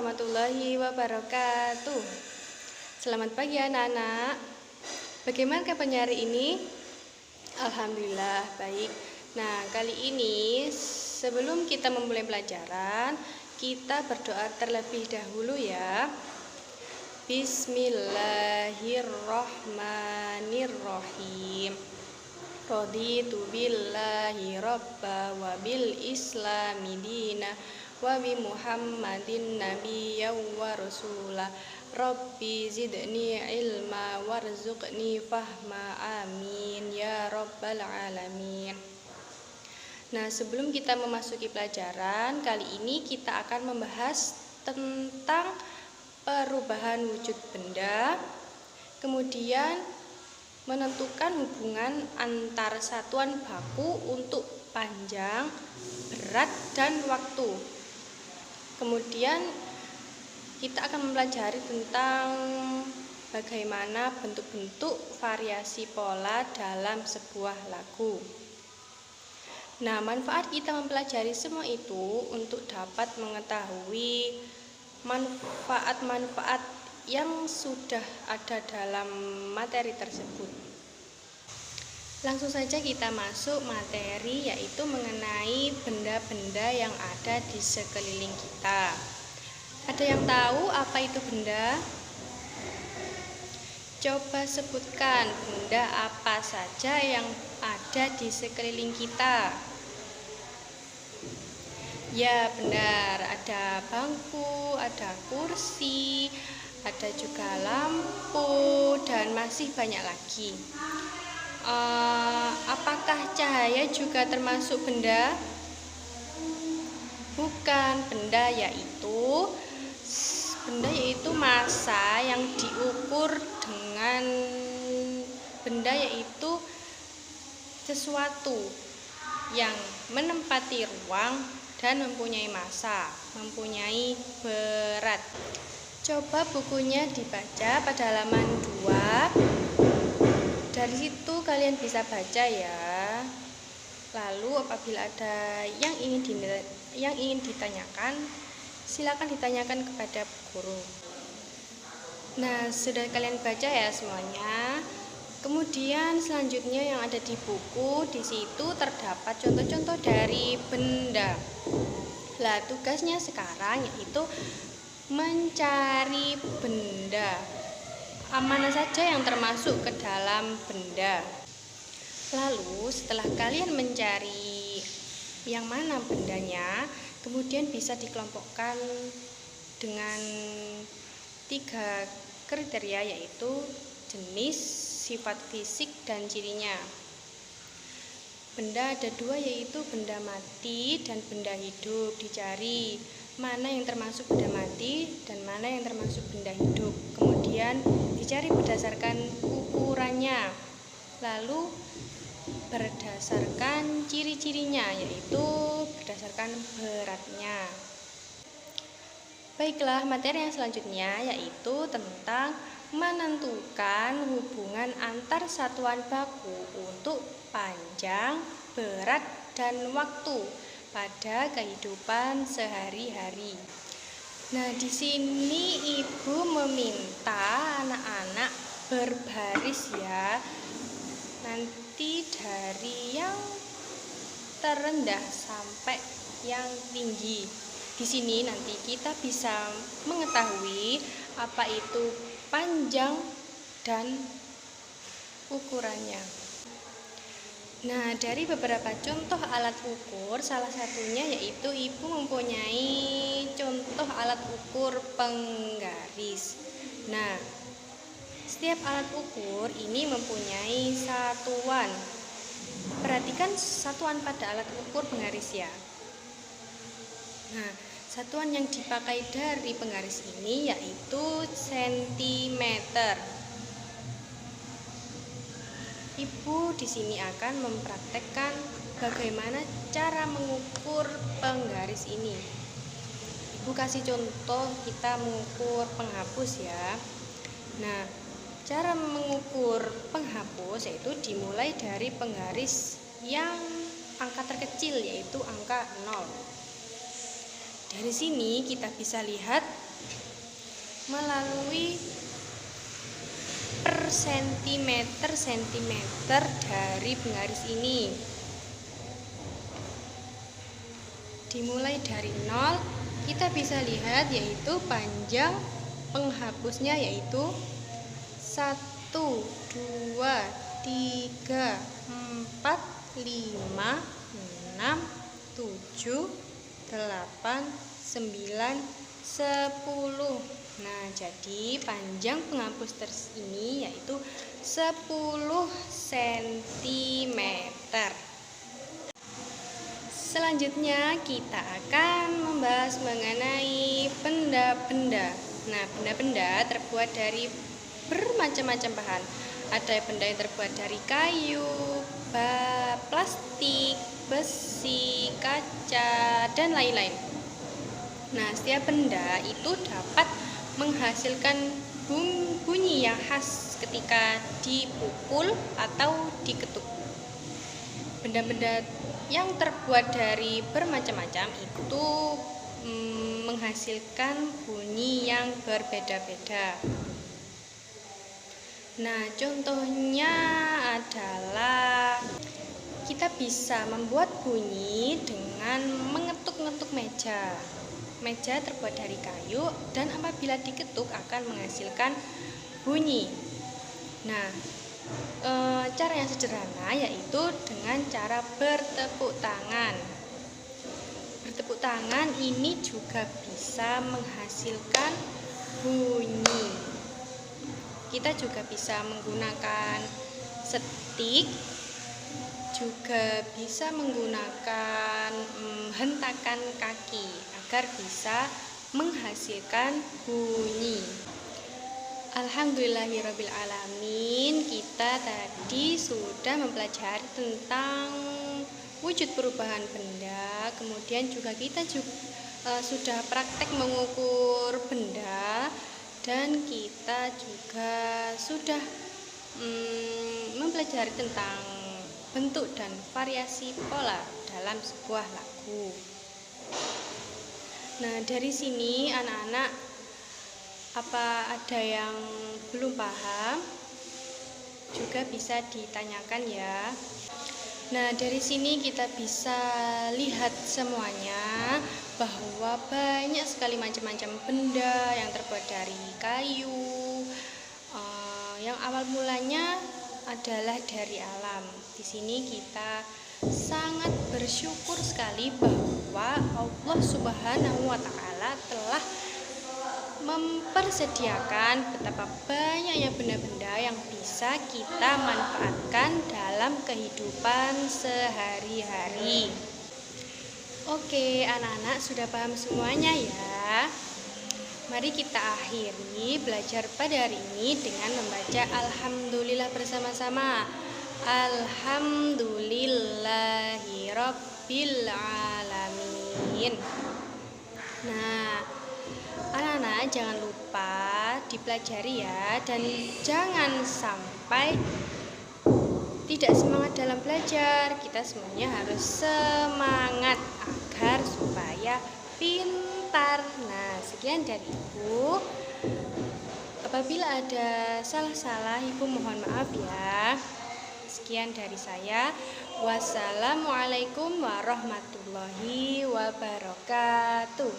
warahmatullahi wabarakatuh. Selamat pagi anak-anak. Bagaimana kabarnya hari ini? Alhamdulillah baik. Nah, kali ini sebelum kita memulai pelajaran, kita berdoa terlebih dahulu ya. Bismillahirrahmanirrahim. Raditu billahi rabba wa bil islami dina wa bi muhammadin nabiyya wa rasula. Rabbi zidni ilma warzuqni fahma, amin ya rabbal alamin. Nah, sebelum kita memasuki pelajaran, kali ini kita akan membahas tentang perubahan wujud benda, kemudian menentukan hubungan antar satuan baku untuk panjang, berat, dan waktu. Kemudian kita akan mempelajari tentang bagaimana bentuk-bentuk variasi pola dalam sebuah lagu. Nah, manfaat kita mempelajari semua itu untuk dapat mengetahui manfaat-manfaat yang sudah ada dalam materi tersebut. Langsung saja kita masuk materi, yaitu mengenai benda-benda yang ada di sekeliling kita. Ada yang tahu apa itu benda? Coba sebutkan benda apa saja yang ada di sekeliling kita. Ya, benar, ada bangku, ada kursi, ada juga lampu, dan masih banyak lagi. Apakah cahaya juga termasuk benda? Bukan, benda yaitu massa yang diukur dengan benda, yaitu sesuatu yang menempati ruang dan mempunyai massa, mempunyai berat. Coba bukunya dibaca pada halaman 2. Dari situ kalian bisa baca ya. Lalu apabila ada yang ingin ditanyakan, silakan ditanyakan kepada guru. Nah, sudah kalian baca ya semuanya. Kemudian selanjutnya yang ada di buku, di situ terdapat contoh-contoh dari benda. Nah, tugasnya sekarang yaitu mencari benda. Mana saja yang termasuk ke dalam benda. Lalu setelah kalian mencari yang mana bendanya, kemudian bisa dikelompokkan dengan 3 kriteria, yaitu jenis, sifat fisik, dan cirinya. Benda ada 2, yaitu benda mati dan benda hidup. Dicari mana yang termasuk benda mati dan mana yang termasuk benda hidup. Kemudian dicari berdasarkan ukurannya, lalu berdasarkan ciri-cirinya, yaitu berdasarkan beratnya. Baiklah, materi yang selanjutnya yaitu tentang menentukan hubungan antar satuan baku untuk panjang, berat, dan waktu pada kehidupan sehari-hari. Nah, di sini Ibu meminta anak-anak berbaris ya. Nanti dari yang terendah sampai yang tinggi. Di sini nanti kita bisa mengetahui apa itu panjang dan ukurannya. Nah, dari beberapa contoh alat ukur, salah satunya yaitu Ibu mempunyai contoh alat ukur penggaris. Nah, setiap alat ukur ini mempunyai satuan. Perhatikan satuan pada alat ukur penggaris ya. Nah, satuan yang dipakai dari penggaris ini yaitu sentimeter. Ibu di sini akan mempraktekkan bagaimana cara mengukur penggaris ini. Ibu kasih contoh kita mengukur penghapus ya. Nah, cara mengukur penghapus yaitu dimulai dari penggaris yang angka terkecil, yaitu angka 0. Dari sini kita bisa lihat melalui per sentimeter dari penggaris ini. Dimulai dari 0, kita bisa lihat yaitu panjang penghapusnya yaitu 1, 2, 3, 4, 5, 6, 7, 8, 9, 10. Nah, jadi panjang penghapus ini yaitu 10 cm. Selanjutnya kita akan membahas mengenai benda-benda. Nah, benda-benda terbuat dari bermacam-macam bahan. Ada benda yang terbuat dari kayu, plastik, besi, kaca, dan lain-lain. Nah, setiap benda itu dapat menghasilkan bunyi yang khas ketika dipukul atau diketuk. Benda-benda yang terbuat dari bermacam-macam itu menghasilkan bunyi yang berbeda-beda. Nah, contohnya adalah kita bisa membuat bunyi dengan mengetuk-ngetuk meja. Meja terbuat dari kayu dan apabila diketuk akan menghasilkan bunyi. Nah, cara yang sederhana yaitu dengan cara bertepuk tangan. Bertepuk tangan ini juga bisa menghasilkan bunyi. Kita juga bisa menggunakan setik, juga bisa menggunakan hentakan kaki agar bisa menghasilkan bunyi. Alhamdulillahirrabbilalamin, kita tadi sudah mempelajari tentang wujud perubahan benda, kemudian juga kita sudah praktek mengukur benda, dan kita juga sudah mempelajari tentang bentuk dan variasi pola dalam sebuah lagu. Nah, dari sini anak-anak, apa ada yang belum paham? Juga bisa ditanyakan ya. Nah, dari sini kita bisa lihat semuanya bahwa banyak sekali macam-macam benda yang terbuat dari kayu. Yang awal mulanya adalah dari alam. Di sini kita sangat bersyukur sekali bahwa Allah Subhanahu wa Ta'ala telah mempersediakan betapa banyaknya benda-benda yang bisa kita manfaatkan dalam kehidupan sehari-hari. Oke, anak-anak sudah paham semuanya ya. Mari kita akhiri belajar pada hari ini dengan membaca Alhamdulillah bersama-sama. Alhamdulillahirabbil alamin. Nah, anak-anak jangan lupa dipelajari ya, dan jangan sampai tidak semangat dalam belajar. Kita semuanya harus semangat agar supaya pintar. Nah, sekian dari Ibu. Apabila ada salah-salah, Ibu mohon maaf ya. Sekian dari saya. Wassalamualaikum warahmatullahi wabarakatuh.